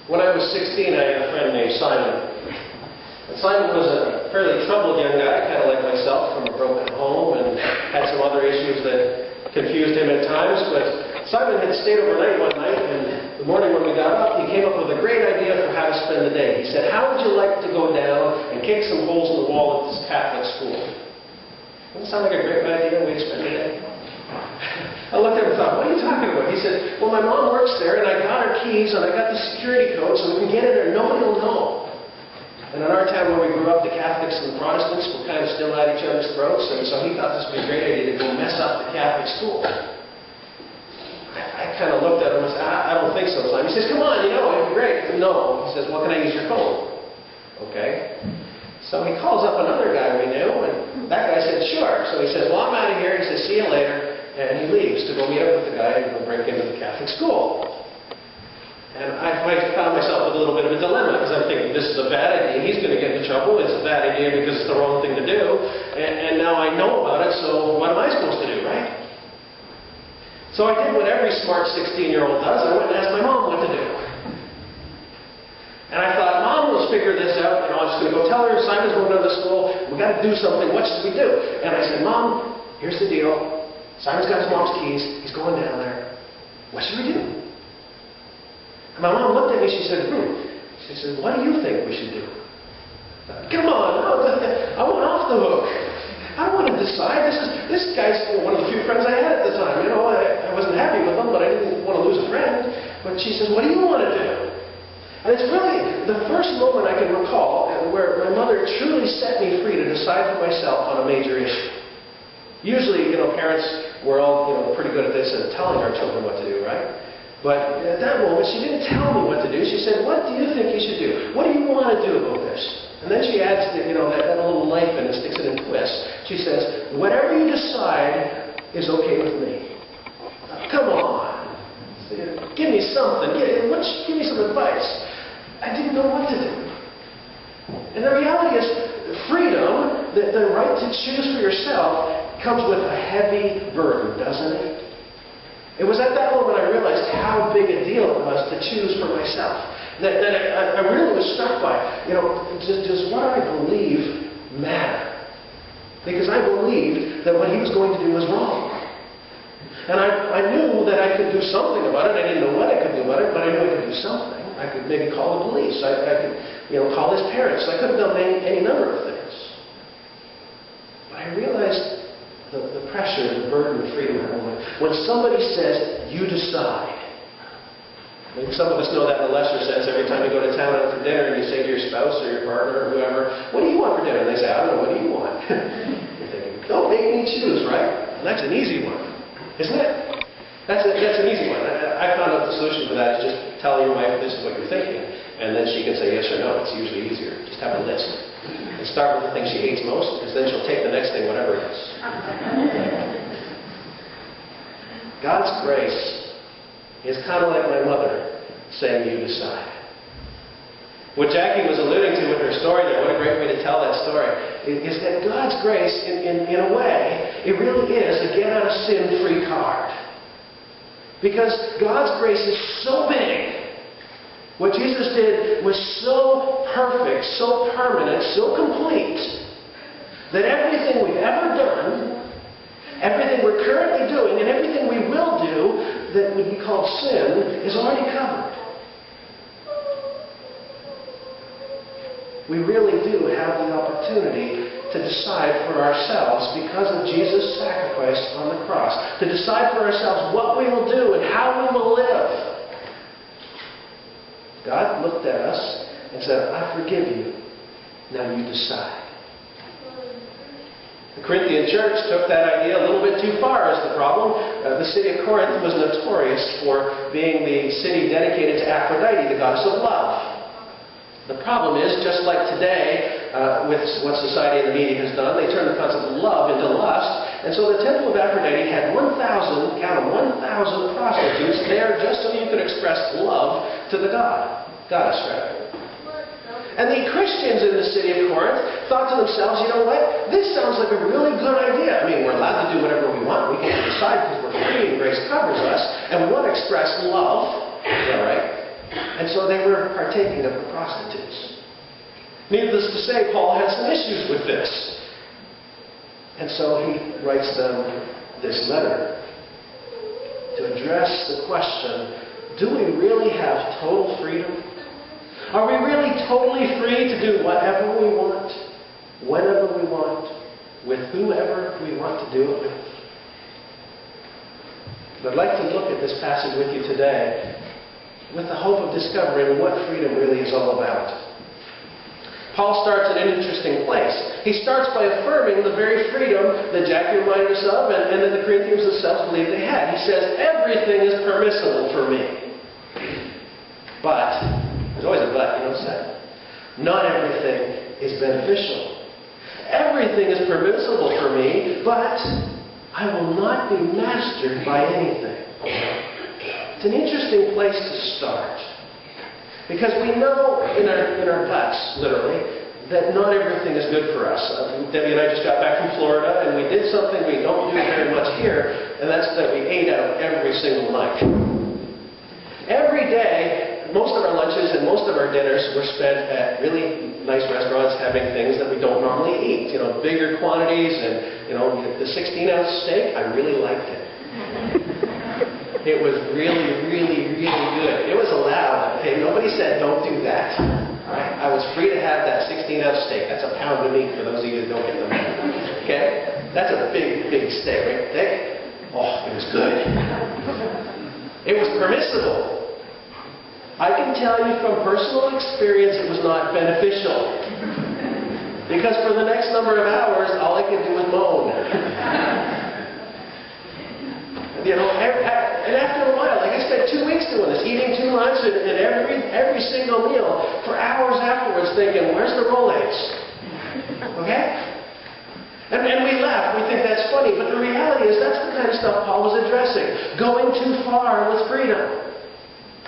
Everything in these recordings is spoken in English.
When I was 16, I had a friend named Simon. And Simon was a fairly troubled young guy, kind of like myself, from a broken home and had some other issues that confused him at times. But Simon had stayed overnight one night, and the morning when we got up, he came up with a great idea for how to spend the day. He said, "How would you like to go down and kick some holes in the wall at this Catholic school?" Doesn't that sound like a great idea, way to spend the day? I looked at him and thought, "What are you talking about?" He said, "Well, my mom works there, and I got her keys, and I got the security code, so we can get in there, and nobody will know." And in our town where we grew up, the Catholics and the Protestants were kind of still at each other's throats, and so he thought this would be a great idea to go mess up the Catholic school. I kind of looked at him and said, I don't think so, Simon. He says, "Come on, it'd be great." "No." He says, "Well, can I use your phone?" "Okay." So he calls up another guy we knew, and that guy said, "Sure." So he says, "Well, I'm out of here." He says, "See you later." And he leaves to go meet up with the guy and go break into the Catholic school. And I found myself with a little bit of a dilemma, because I'm thinking, this is a bad idea. He's going to get into trouble. It's a bad idea because it's the wrong thing to do. And now I know about it, so what am I supposed to do, right? So I did what every smart 16-year-old does. I went and asked my mom what to do. And I thought, Mom will figure this out. I'm just going to go tell her Simon's going to school. We've got to do something. What should we do? And I said, "Mom, here's the deal. Simon's got his mom's keys. He's going down there. What should we do?" And my mom looked at me. She said, She said, "What do you think we should do?" "Come on. I want off the hook. I don't want to decide. This guy's one of the few friends I had at the time. I wasn't happy with him, but I didn't want to lose a friend." But she says, "What do you want to do?" And it's really the first moment I can recall where my mother truly set me free to decide for myself on a major issue. Usually, parents were all, pretty good at this and telling our children what to do, right? But at that moment, she didn't tell me what to do. She said, "What do you think you should do? What do you want to do about this?" And then she adds, that little knife and sticks it in twists. She says, "Whatever you decide is okay with me." Come on. Give me something. Give me some advice. I didn't know what to do. And the reality is, freedom, the right to choose for yourself, comes with a heavy burden, doesn't it? It was at that moment I realized how big a deal it was to choose for myself. That I really was struck by, does what I believe matter? Because I believed that what he was going to do was wrong. And I knew that I could do something about it. I didn't know what I could do about it, but I knew I could do something. I could maybe call the police. I could, call his parents. I could have done any number of things. But I realized the pressure, the burden, the freedom of that moment. When somebody says, "You decide." Maybe some of us know that in a lesser sense. Every time you go to town out for dinner and you say to your spouse or your partner or whoever, "What do you want for dinner?" And they say, "I don't know, what do you want?" You're thinking, don't make me choose, right? And that's an easy one, isn't it? That's an easy one. I found out the solution for that is just tell your wife this is what you're thinking, and then she can say yes or no. It's usually easier. Just have a list. And start with the thing she hates most, because then she'll take the next thing, whatever it is. God's grace is kind of like my mother saying, "You decide." What Jackie was alluding to with her story there, what a great way to tell that story, is that God's grace, in a way, it really is a get-out-of-sin-free card. Because God's grace is so big. What Jesus did was so perfect, so permanent, so complete, that everything we've ever done, everything we're currently doing, and everything we will do that would be called sin is already covered. We really do have the opportunity to decide for ourselves, because of Jesus' sacrifice on the cross, to decide for ourselves what we will do and how we will live. God looked at us and said, "I forgive you. Now you decide." The Corinthian church took that idea a little bit too far as the problem. The city of Corinth was notorious for being the city dedicated to Aphrodite, the goddess of love. The problem is, just like today, with what society and the media has done, they turned the concept of love into lust. And so the temple of Aphrodite had 1,000, count them, 1,000 prostitutes there just so you could express love to the goddess rather. And the Christians in the city of Corinth thought to themselves, "You know what? This sounds like a really good idea. I mean, we're allowed to do whatever we want. We can decide because we're free and grace covers us. And we want to express love." Is that right? And so they were partaking of the prostitutes. Needless to say, Paul had some issues with this. And so he writes them this letter to address the question, do we really have total freedom? Are we really totally free to do whatever we want, whenever we want, with whoever we want to do it with? But I'd like to look at this passage with you today with the hope of discovering what freedom really is all about. Paul starts in an interesting place. He starts by affirming the very freedom that Jackie reminded us of and that the Corinthians themselves believed they had. He says, everything is permissible for me. But, there's always a but, you notice that? Not everything is beneficial. Everything is permissible for me, but I will not be mastered by anything. It's an interesting place to start. Because we know in our guts, literally, that not everything is good for us. Debbie and I just got back from Florida, and we did something we don't do very much here, and that's that we ate out every single night. Every day, most of our lunches and most of our dinners were spent at really nice restaurants having things that we don't normally eat. You know, bigger quantities, and, you know, the 16-ounce steak, I really liked it. It was really, really, really good. It was allowed. Okay, nobody said don't do that. All right, I was free to have that 16-ounce steak. That's a pound of meat for those of you that don't get them. Okay, that's a big, big steak, right? Thick. Oh, it was good. It was permissible. I can tell you from personal experience, it was not beneficial. Because for the next number of hours, all I could do was moan. You know, and after a while, like I spent 2 weeks doing this, eating too much and every single meal for hours afterwards thinking, where's the Rolaids? Okay? And we laugh, we think that's funny, but the reality is that's the kind of stuff Paul was addressing. Going too far with freedom.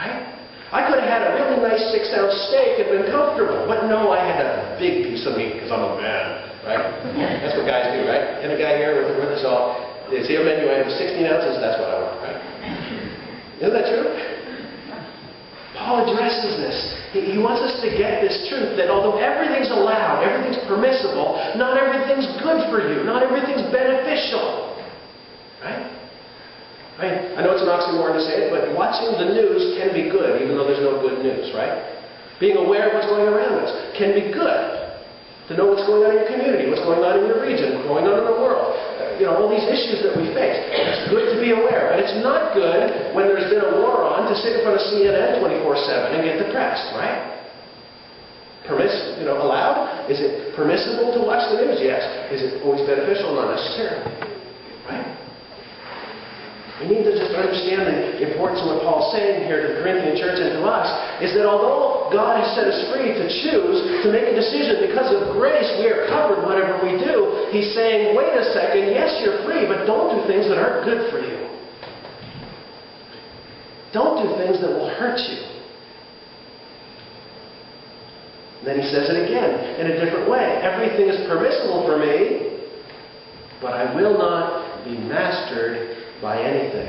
Right? I could have had a really nice 6-ounce steak and been comfortable, but no, I had a big piece of meat because I'm a man. Right? That's what guys do, right? And a guy here with us all. They see a menu item, 16 ounces, that's what I want, right? Isn't that true? Paul addresses this. He wants us to get this truth that although everything's allowed, everything's permissible, not everything's good for you, not everything's beneficial. Right? I know it's an oxymoron to say it, but watching the news can be good, even though there's no good news, right? Being aware of what's going around us can be good. To know what's going on in your community, what's going on in your region, what's going on in the world. You know, all these issues that we face. It's good to be aware. But it's not good when there's been a war on to sit in front of CNN 24/7 and get depressed, right? Allowed? Is it permissible to watch the news? Yes. Is it always beneficial? Not necessarily. Right? We need to just understand the importance of what Paul's saying here to the Corinthian church and to us, is that although God has set us free to choose, to make a decision, because of grace we are covered whatever we do, he's saying, wait a second, yes, you're free, but don't do things that aren't good for you. Don't do things that will hurt you. And then he says it again, in a different way. Everything is permissible for me, but I will not be mastered by anything.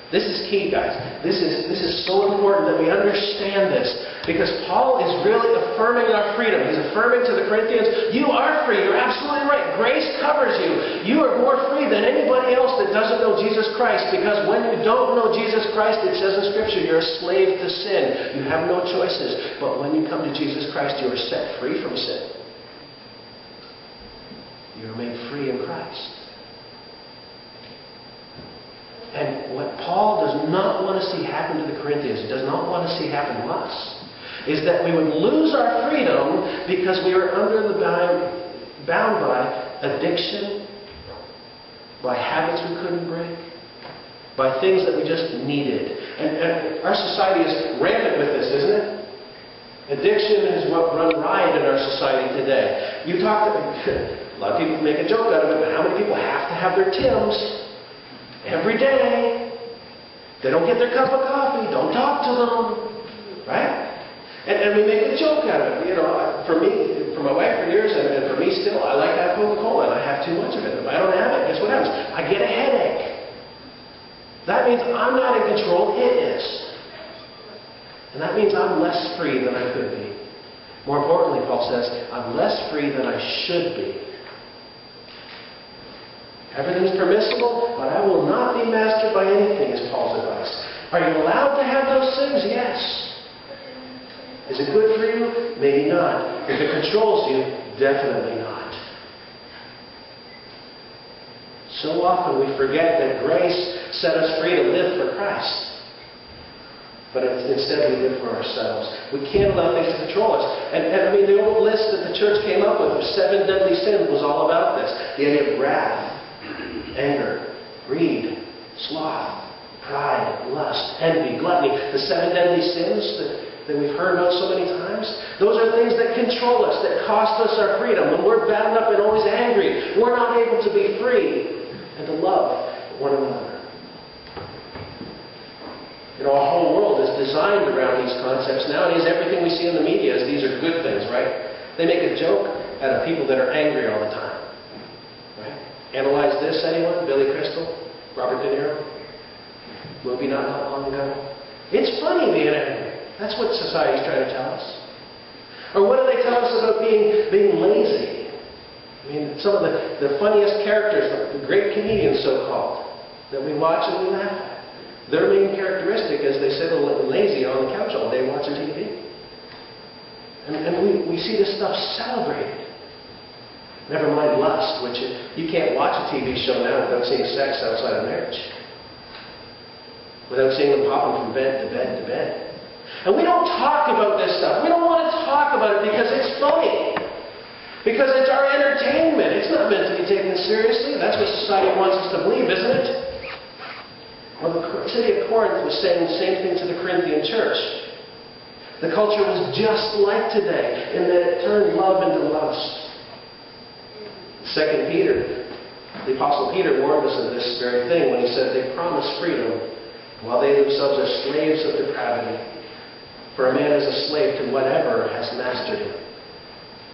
This is key, guys. This is so important that we understand this, because Paul is really affirming our freedom. He's affirming to the Corinthians, you are free. You're absolutely right. Grace covers you. You are more free than anybody else that doesn't know Jesus Christ, because when you don't know Jesus Christ, it says in Scripture, you're a slave to sin. You have no choices. But when you come to Jesus Christ, you are set free from sin. You are made free in Christ. And what Paul does not want to see happen to the Corinthians, does not want to see happen to us, is that we would lose our freedom because we are bound by addiction, by habits we couldn't break, by things that we just needed. And our society is rampant with this, isn't it? Addiction is what run riot in our society today. You talk to a lot of people make a joke out of it, but how many people have to have their Tims? Every day. They don't get their cup of coffee. Don't talk to them. Right? And we make a joke out of it. You know, for me, for my wife for years, and for me still, I like to have Coca-Cola, and I have too much of it. If I don't have it, guess what happens? I get a headache. That means I'm not in control. It is. And that means I'm less free than I could be. More importantly, Paul says, I'm less free than I should be. Everything's permissible, but I will not be mastered by anything, is Paul's advice. Are you allowed to have those things? Yes. Is it good for you? Maybe not. If it controls you, definitely not. So often we forget that grace set us free to live for Christ. But instead we live for ourselves. We can't allow things to control us. And I mean, the old list that the church came up with of 7 deadly sins was all about this. The idea of wrath, anger, greed, sloth, pride, lust, envy, gluttony. The 7 deadly sins that we've heard about so many times. Those are things that control us, that cost us our freedom. When we're bound up and always angry, we're not able to be free and to love one another. You know, our whole world is designed around these concepts. Nowadays, everything we see in the media is these are good things, right? They make a joke out of people that are angry all the time. Right? Analyze this, anyone? Billy Crystal? Robert De Niro? Movie not long ago? It's funny being angry. That's what society's trying to tell us. Or what do they tell us about being lazy? I mean, some of the funniest characters, the great comedians so-called, that we watch and we laugh at. Their main characteristic is they sit lazy on the couch all day watching TV. And we see this stuff celebrated. Never mind lust, which you can't watch a TV show now without seeing sex outside of marriage. Without seeing them hopping from bed to bed to bed. And we don't talk about this stuff. We don't want to talk about it because it's funny. Because it's our entertainment. It's not meant to be taken seriously. That's what society wants us to believe, isn't it? Well, the city of Corinth was saying the same thing to the Corinthian church. The culture was just like today in that it turned love into lust. 2 Peter, the Apostle Peter warned us of this very thing when he said they promise freedom while they themselves are slaves of depravity. For a man is a slave to whatever has mastered him.